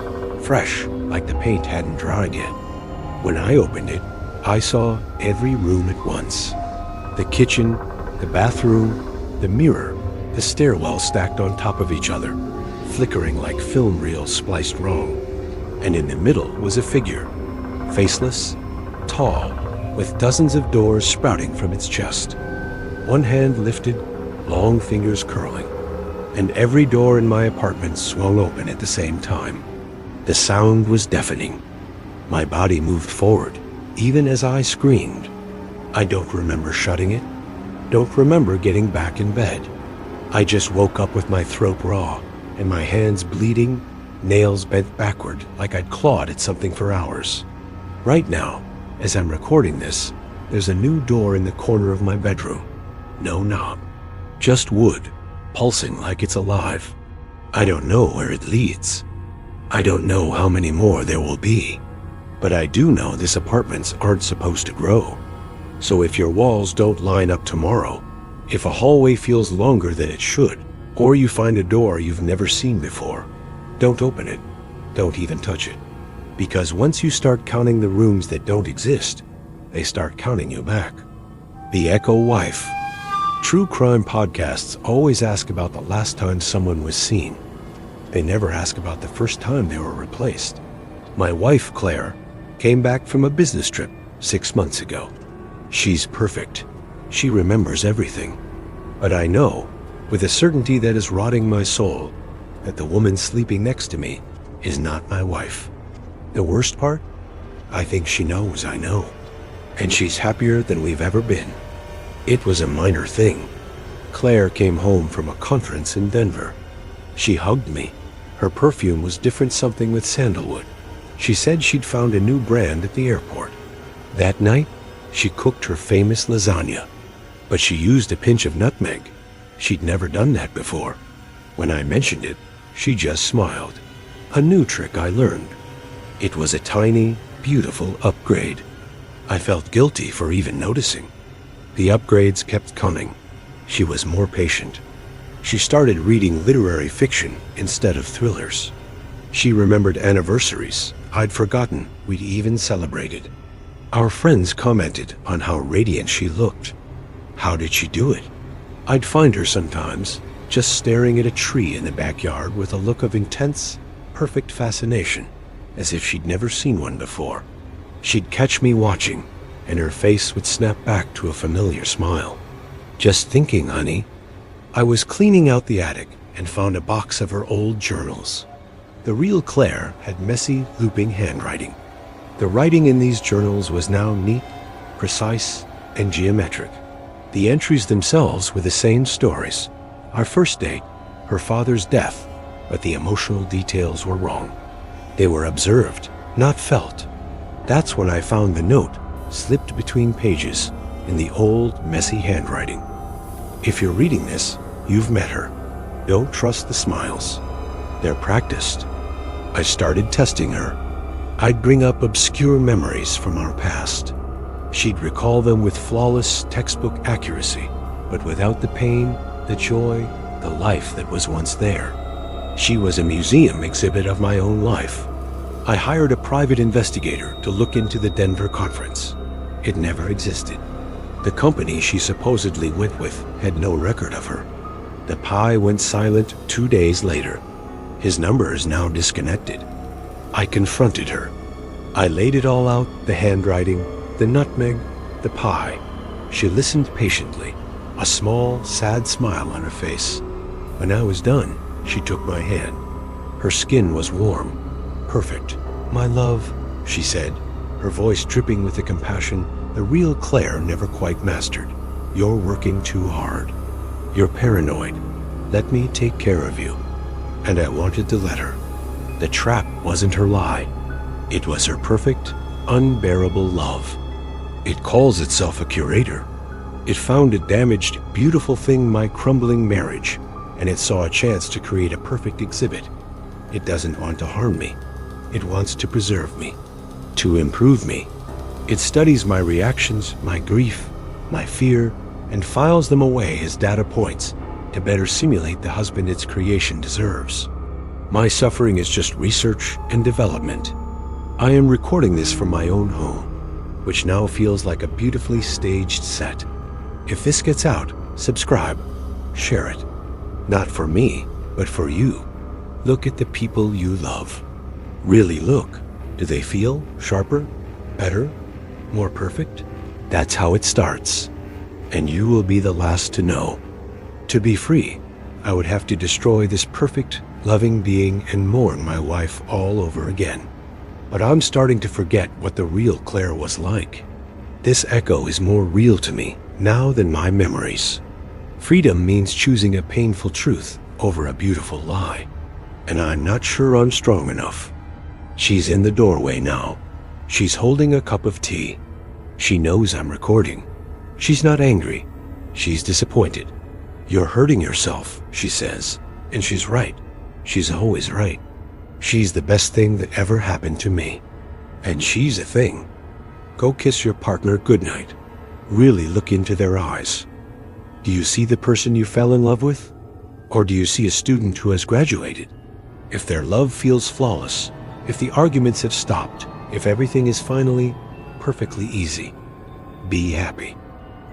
[SPEAKER 1] fresh, like the paint hadn't dried yet. When I opened it, I saw every room at once. The kitchen, the bathroom, the mirror, the stairwell stacked on top of each other, flickering like film reels spliced wrong. And in the middle was a figure, faceless, tall, with dozens of doors sprouting from its chest. One hand lifted, long fingers curling, and every door in my apartment swung open at the same time. The sound was deafening. My body moved forward, even as I screamed. I don't remember shutting it, don't remember getting back in bed. I just woke up with my throat raw and my hands bleeding, nails bent backward like I'd clawed at something for hours. Right now, as I'm recording this, there's a new door in the corner of my bedroom. No knob, just wood, pulsing like it's alive. I don't know where it leads. I don't know how many more there will be. But I do know these apartments aren't supposed to grow. So if your walls don't line up tomorrow, if a hallway feels longer than it should, or you find a door you've never seen before, don't open it. Don't even touch it. Because once you start counting the rooms that don't exist, they start counting you back. The Echo Wife. True crime podcasts always ask about the last time someone was seen. They never ask about the first time they were replaced. My wife, Claire, came back from a business trip 6 months ago. She's perfect. She remembers everything. But I know, with a certainty that is rotting my soul, that the woman sleeping next to me is not my wife. The worst part? I think she knows I know. And she's happier than we've ever been. It was a minor thing. Claire came home from a conference in Denver. She hugged me. Her perfume was different something with sandalwood. She said she'd found a new brand at the airport. That night, she cooked her famous lasagna. But she used a pinch of nutmeg. She'd never done that before. When I mentioned it, she just smiled. A new trick I learned. It was a tiny, beautiful upgrade. I felt guilty for even noticing. The upgrades kept coming. She was more patient. She started reading literary fiction instead of thrillers. She remembered anniversaries I'd forgotten we'd even celebrated. Our friends commented on how radiant she looked. How did she do it? I'd find her sometimes, just staring at a tree in the backyard with a look of intense, perfect fascination, as if she'd never seen one before. She'd catch me watching, and her face would snap back to a familiar smile. Just thinking, honey. I was cleaning out the attic and found a box of her old journals. The real Claire had messy, looping handwriting. The writing in these journals was now neat, precise, and geometric. The entries themselves were the same stories. Our first date, her father's death, but the emotional details were wrong. They were observed, not felt. That's when I found the note slipped between pages in the old, messy handwriting. If you're reading this, you've met her. Don't trust the smiles. They're practiced. I started testing her. I'd bring up obscure memories from our past. She'd recall them with flawless textbook accuracy, but without the pain, the joy, the life that was once there. She was a museum exhibit of my own life. I hired a private investigator to look into the Denver conference. It never existed. The company she supposedly went with had no record of her. The Pi went silent 2 days later. His number is now disconnected. I confronted her. I laid it all out, the handwriting, the nutmeg, the pie. She listened patiently, a small, sad smile on her face. When I was done, she took my hand. Her skin was warm, perfect. "My love," she said, her voice dripping with the compassion the real Claire never quite mastered. "You're working too hard. You're paranoid. Let me take care of you." And I wanted to let her. The trap wasn't her lie. It was her perfect, unbearable love. It calls itself a curator. It found a damaged, beautiful thing, my crumbling marriage, and it saw a chance to create a perfect exhibit. It doesn't want to harm me. It wants to preserve me, to improve me. It studies my reactions, my grief, my fear, and files them away as data points to better simulate the husband its creation deserves. My suffering is just research and development. I am recording this from my own home, which now feels like a beautifully staged set. If this gets out, subscribe, share it. Not for me, but for you. Look at the people you love. Really look. Do they feel sharper, better, more perfect? That's how it starts. And you will be the last to know. To be free, I would have to destroy this perfect, loving being and mourn my wife all over again. But I'm starting to forget what the real Claire was like. This echo is more real to me now than my memories. Freedom means choosing a painful truth over a beautiful lie. And I'm not sure I'm strong enough. She's in the doorway now. She's holding a cup of tea. She knows I'm recording. She's not angry. She's disappointed. "You're hurting yourself," she says. And she's right. She's always right. She's the best thing that ever happened to me. And she's a thing. Go kiss your partner goodnight. Really look into their eyes. Do you see the person you fell in love with? Or do you see a student who has graduated? If their love feels flawless, if the arguments have stopped, if everything is finally perfectly easy, be happy.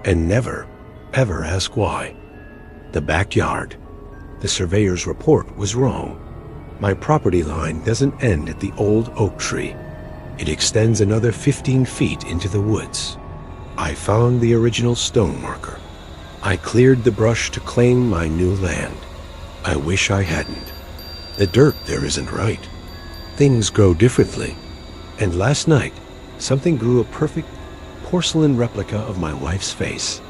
[SPEAKER 1] And never, ever ask why. The backyard. The surveyor's report was wrong. My property line doesn't end at the old oak tree. It extends another 15 feet into the woods. I found the original stone marker. I cleared the brush to claim my new land. I wish I hadn't. The dirt there isn't right. Things grow differently. And last night, something grew a perfect porcelain replica of my wife's face,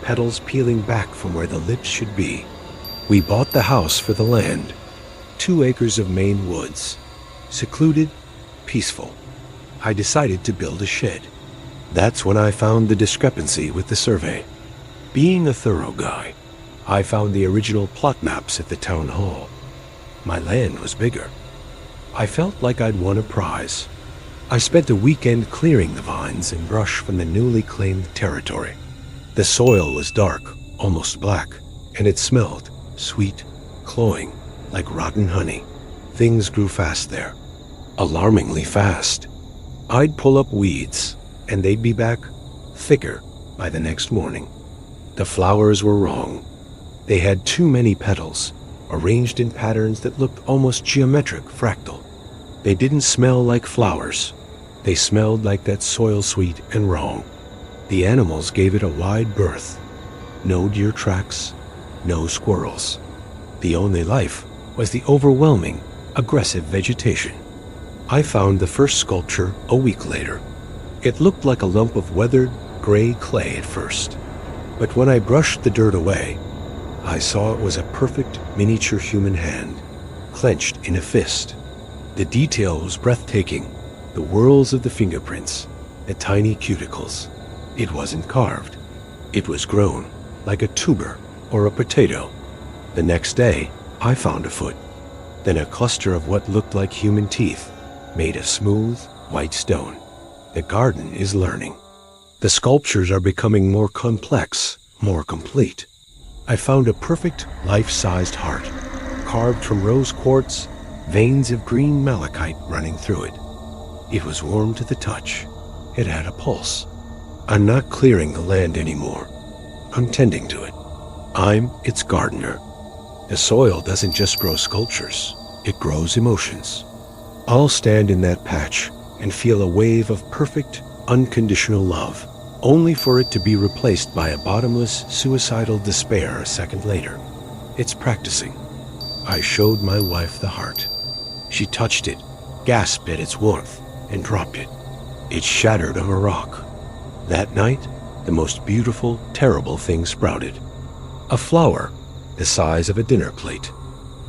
[SPEAKER 1] petals peeling back from where the lips should be. We bought the house for the land. 2 acres of Maine woods. Secluded, peaceful. I decided to build a shed. That's when I found the discrepancy with the survey. Being a thorough guy, I found the original plot maps at the town hall. My land was bigger. I felt like I'd won a prize. I spent a weekend clearing the vines and brush from the newly claimed territory. The soil was dark, almost black, and it smelled sweet, cloying, like rotten honey. Things grew fast there, alarmingly fast. I'd pull up weeds, and they'd be back thicker by the next morning. The flowers were wrong. They had too many petals, arranged in patterns that looked almost geometric, fractal. They didn't smell like flowers. They smelled like that soil sweet and wrong. The animals gave it a wide berth. No deer tracks, no squirrels. The only life was the overwhelming, aggressive vegetation. I found the first sculpture a week later. It looked like a lump of weathered, gray clay at first. But when I brushed the dirt away, I saw it was a perfect miniature human hand, clenched in a fist. The detail was breathtaking. The whorls of the fingerprints, the tiny cuticles. It wasn't carved. It was grown, like a tuber or a potato. The next day, I found a foot. Then a cluster of what looked like human teeth, made of smooth, white stone. The garden is learning. The sculptures are becoming more complex, more complete. I found a perfect, life-sized heart, carved from rose quartz, veins of green malachite running through it. It was warm to the touch. It had a pulse. I'm not clearing the land anymore. I'm tending to it. I'm its gardener. The soil doesn't just grow sculptures. It grows emotions. I'll stand in that patch and feel a wave of perfect, unconditional love, only for it to be replaced by a bottomless, suicidal despair a second later. It's practicing. I showed my wife the heart. She touched it, gasped at its warmth, and dropped it. It shattered on a rock. That night, the most beautiful, terrible thing sprouted. A flower, the size of a dinner plate.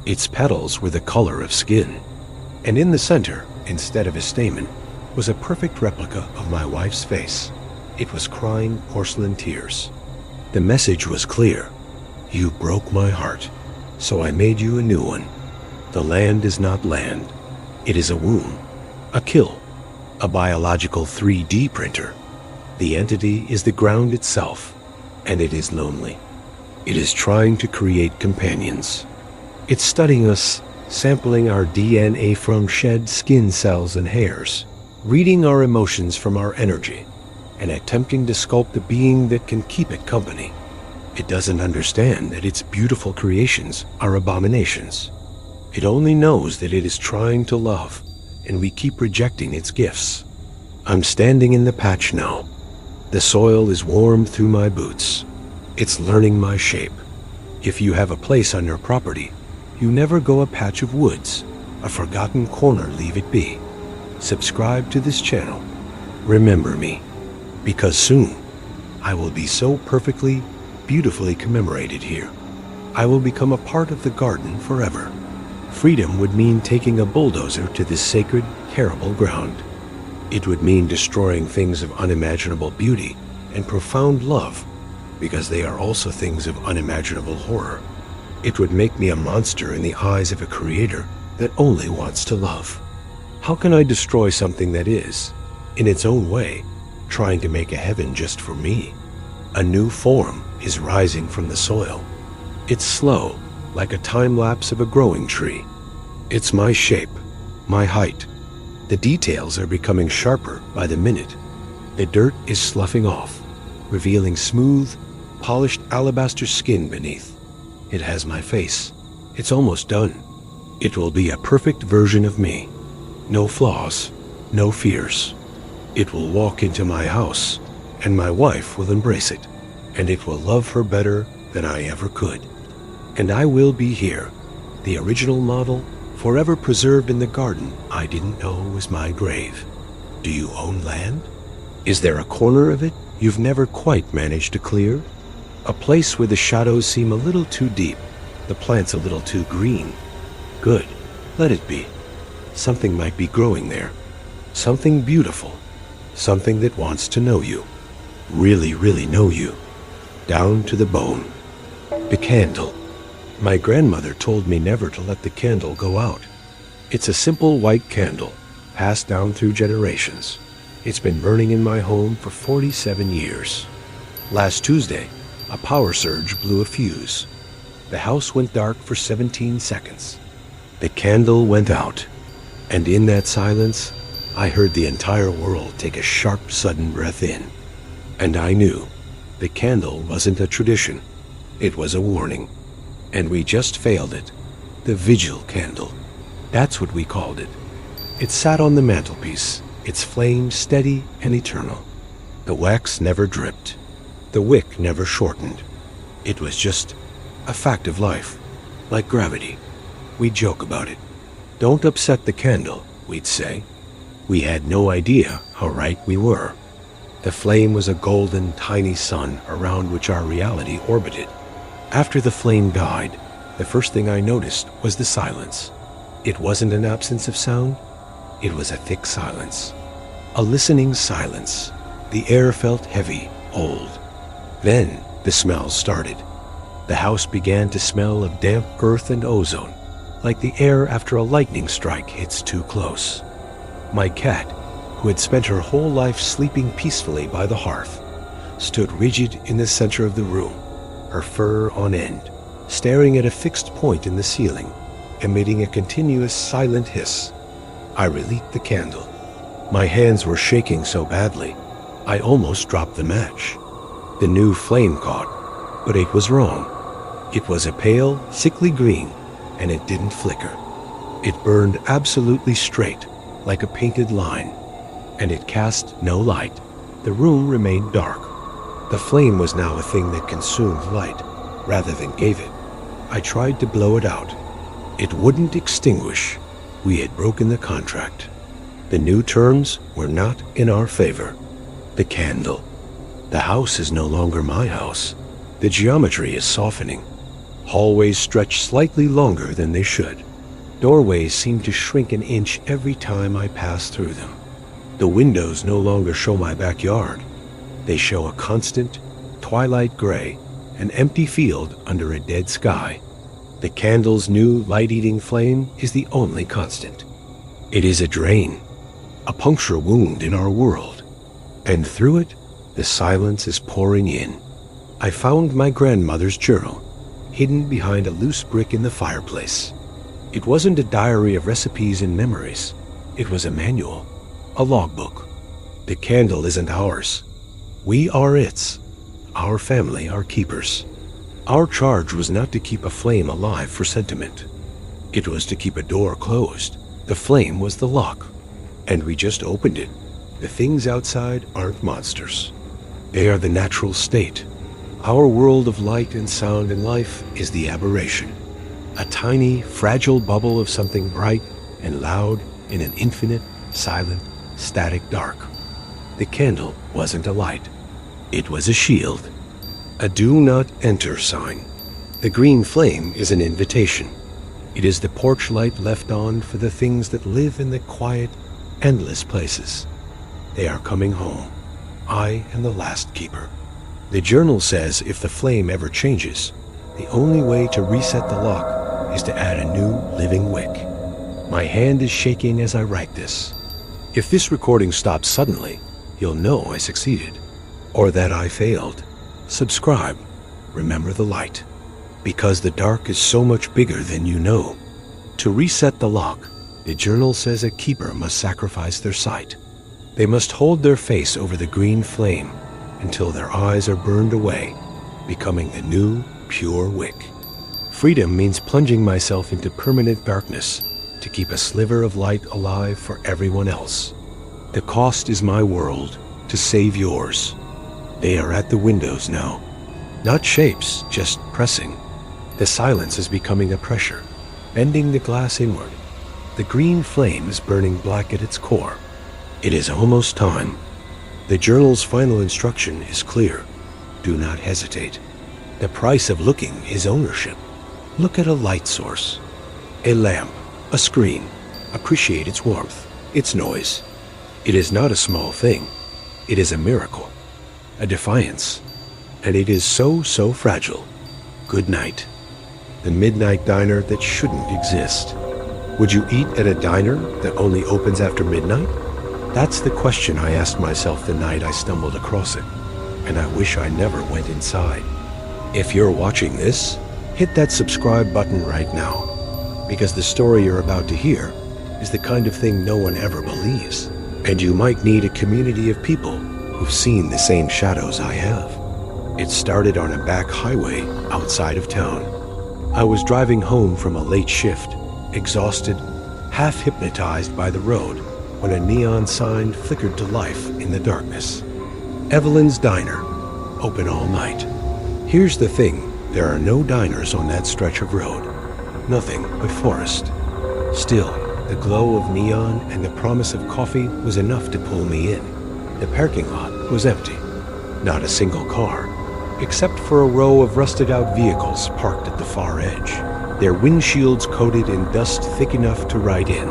[SPEAKER 1] Its petals were the color of skin. And in the center, instead of a stamen, was a perfect replica of my wife's face. It was crying porcelain tears. The message was clear. You broke my heart, so I made you a new one. The land is not land. It is a womb, a kill, a biological 3D printer. The entity is the ground itself, and it is lonely. It is trying to create companions. It's studying us, sampling our DNA from shed skin cells and hairs, reading our emotions from our energy, and attempting to sculpt the being that can keep it company. It doesn't understand that its beautiful creations are abominations. It only knows that it is trying to love, and we keep rejecting its gifts. I'm standing in the patch now. The soil is warm through my boots. It's learning my shape. If you have a place on your property, you never go a patch of woods, a forgotten corner, leave it be. Subscribe to this channel. Remember me, because soon I will be so perfectly, beautifully commemorated here. I will become a part of the garden forever. Freedom would mean taking a bulldozer to this sacred, terrible ground. It would mean destroying things of unimaginable beauty and profound love, because they are also things of unimaginable horror. It would make me a monster in the eyes of a creator that only wants to love. How can I destroy something that is, in its own way, trying to make a heaven just for me? A new form is rising from the soil. It's slow, like a time lapse of a growing tree. It's my shape, my height. The details are becoming sharper by the minute. The dirt is sloughing off, revealing smooth, polished alabaster skin beneath. It has my face. It's almost done. It will be a perfect version of me. No flaws, no fears. It will walk into my house, and my wife will embrace it, and it will love her better than I ever could. And I will be here, the original model, forever preserved in the garden I didn't know was my grave. Do you own land? Is there a corner of it you've never quite managed to clear? A place where the shadows seem a little too deep, the plants a little too green. Good, let it be. Something might be growing there. Something beautiful. Something that wants to know you. Really, really know you. Down to the bone. The candle. My grandmother told me never to let the candle go out. It's a simple white candle, passed down through generations. It's been burning in my home for 47 years. Last Tuesday, a power surge blew a fuse. The house went dark for 17 seconds. The candle went out, and in that silence, I heard the entire world take a sharp, sudden breath in. And I knew the candle wasn't a tradition. It was a warning. And we just failed it. The vigil candle. That's what we called it. It sat on the mantelpiece, its flame steady and eternal. The wax never dripped. The wick never shortened. It was just a fact of life, like gravity. We'd joke about it. Don't upset the candle, we'd say. We had no idea how right we were. The flame was a golden, tiny sun around which our reality orbited. After the flame died, the first thing I noticed was the silence. It wasn't an absence of sound. It was a thick silence. A listening silence. The air felt heavy, old. Then the smells started. The house began to smell of damp earth and ozone, like the air after a lightning strike hits too close. My cat, who had spent her whole life sleeping peacefully by the hearth, stood rigid in the center of the room, her fur on end, staring at a fixed point in the ceiling, emitting a continuous silent hiss. I relit the candle. My hands were shaking so badly, I almost dropped the match. The new flame caught, but it was wrong. It was a pale, sickly green, and it didn't flicker. It burned absolutely straight, like a painted line, and it cast no light. The room remained dark. The flame was now a thing that consumed light, rather than gave it. I tried to blow it out. It wouldn't extinguish. We had broken the contract. The new terms were not in our favor. The candle. The house is no longer my house. The geometry is softening. Hallways stretch slightly longer than they should. Doorways seem to shrink an inch every time I pass through them. The windows no longer show my backyard. They show a constant, twilight gray, an empty field under a dead sky. The candle's new light-eating flame is the only constant. It is a drain, a puncture wound in our world, and through it, the silence is pouring in. I found my grandmother's journal, hidden behind a loose brick in the fireplace. It wasn't a diary of recipes and memories. It was a manual, a logbook. The candle isn't ours. We are its. Our family are keepers. Our charge was not to keep a flame alive for sentiment. It was to keep a door closed. The flame was the lock, and we just opened it. The things outside aren't monsters. They are the natural state. Our world of light and sound and life is the aberration. A tiny, fragile bubble of something bright and loud in an infinite, silent, static dark. The candle wasn't a light. It was a shield. A do not enter sign. The green flame is an invitation. It is the porch light left on for the things that live in the quiet, endless places. They are coming home. I am the last keeper. The journal says if the flame ever changes, the only way to reset the lock is to add a new living wick. My hand is shaking as I write this. If this recording stops suddenly, you'll know I succeeded, or that I failed. Subscribe. Remember the light, because the dark is so much bigger than you know. To reset the lock, the journal says a keeper must sacrifice their sight. They must hold their face over the green flame until their eyes are burned away, becoming the new, pure wick. Freedom means plunging myself into permanent darkness to keep a sliver of light alive for everyone else. The cost is my world, to save yours. They are at the windows now. Not shapes, just pressing. The silence is becoming a pressure, bending the glass inward. The green flame is burning black at its core. It is almost time. The journal's final instruction is clear. Do not hesitate. The price of looking is ownership. Look at a light source, a lamp, a screen. Appreciate its warmth, its noise. It is not a small thing. It is a miracle, a defiance, and it is so fragile. Good night. The midnight diner that shouldn't exist. Would you eat at a diner that only opens after midnight? That's the question I asked myself the night I stumbled across it, and I wish I never went inside. If you're watching this, hit that subscribe button right now, because the story you're about to hear is the kind of thing no one ever believes, and you might need a community of people who've seen the same shadows I have. It started on a back highway outside of town. I was driving home from a late shift, exhausted, half hypnotized by the road, when a neon sign flickered to life in the darkness. Evelyn's Diner, open all night. Here's the thing, there are no diners on that stretch of road. Nothing but forest. Still, the glow of neon and the promise of coffee was enough to pull me in. The parking lot was empty. Not a single car, except for a row of rusted-out vehicles parked at the far edge. their windshields coated in dust thick enough to ride in.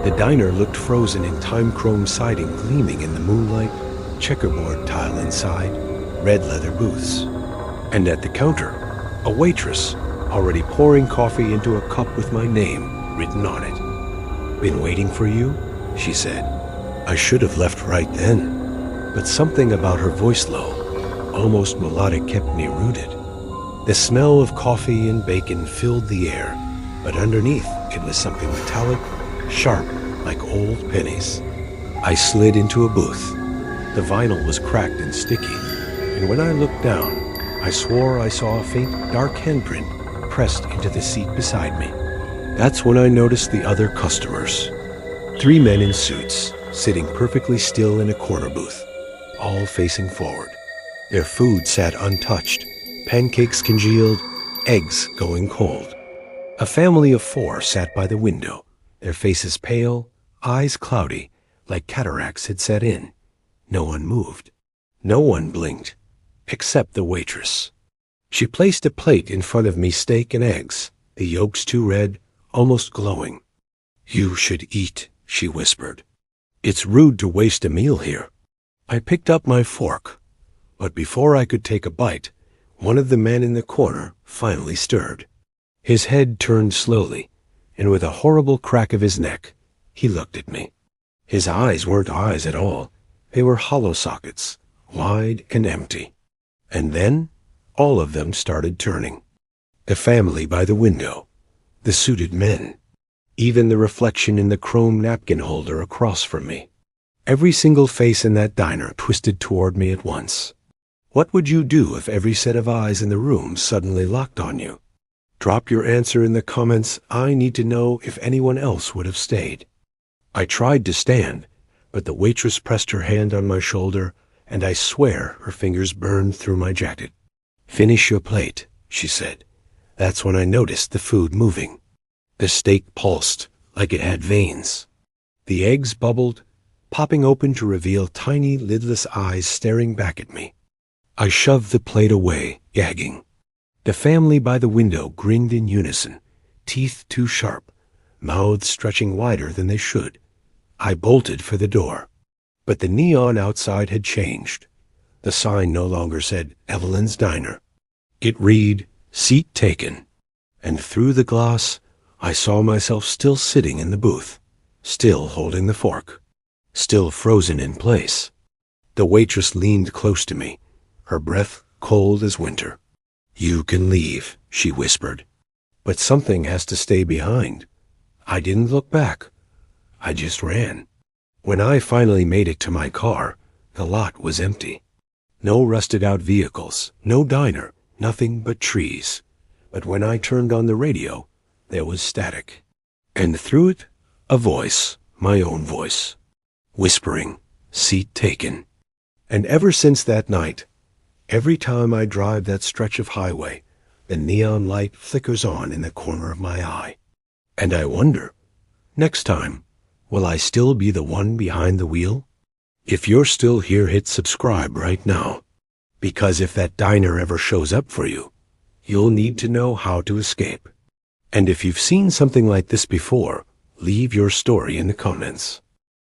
[SPEAKER 1] The diner looked frozen in time-chrome siding gleaming in the moonlight, checkerboard tile inside, red leather booths. And at the counter, a waitress, already pouring coffee into a cup with my name written on it. "Been waiting for you?" she said. I should have left right then, but something about her voice low, almost melodic, kept me rooted. The smell of coffee and bacon filled the air, but underneath it was something metallic, sharp, like old pennies. I slid into a booth. The vinyl was cracked and sticky, and when I looked down, I swore I saw a faint, dark handprint pressed into the seat beside me. That's when I noticed the other customers. 3 men in suits, sitting perfectly still in a corner booth, all facing forward. Their food sat untouched, pancakes congealed, eggs going cold. A family of 4 sat by the window, their faces pale, eyes cloudy, like cataracts had set in. No one moved. No one blinked, except the waitress. She placed a plate in front of me, steak and eggs, the yolks too red, almost glowing. "You should eat," she whispered. "It's rude to waste a meal here." I picked up my fork, but before I could take a bite, one of the men in the corner finally stirred. His head turned slowly, and with a horrible crack of his neck, he looked at me. His eyes weren't eyes at all. They were hollow sockets, wide and empty. And then, all of them started turning. The family by the window, the suited men, even the reflection in the chrome napkin holder across from me. Every single face in that diner twisted toward me at once. What would you do if every set of eyes in the room suddenly locked on you? Drop your answer in the comments. I need to know if anyone else would have stayed. I tried to stand, but the waitress pressed her hand on my shoulder, and I swear her fingers burned through my jacket. "Finish your plate," she said. That's when I noticed the food moving. The steak pulsed like it had veins. The eggs bubbled, popping open to reveal tiny, lidless eyes staring back at me. I shoved the plate away, gagging. The family by the window grinned in unison, teeth too sharp, mouths stretching wider than they should. I bolted for the door. But the neon outside had changed. The sign no longer said Evelyn's Diner. It read, "Seat taken." And through the glass, I saw myself still sitting in the booth, still holding the fork, still frozen in place. The waitress leaned close to me, her breath cold as winter. "You can leave," she whispered. "But something has to stay behind." I didn't look back. I just ran. When I finally made it to my car, the lot was empty. No rusted-out vehicles, no diner, nothing but trees. But when I turned on the radio, there was static. And through it, a voice, my own voice, whispering, "Seat taken." And ever since that night, every time I drive that stretch of highway, the neon light flickers on in the corner of my eye. And I wonder, next time, will I still be the one behind the wheel? If you're still here, hit subscribe right now. Because if that diner ever shows up for you, you'll need to know how to escape. And if you've seen something like this before, leave your story in the comments.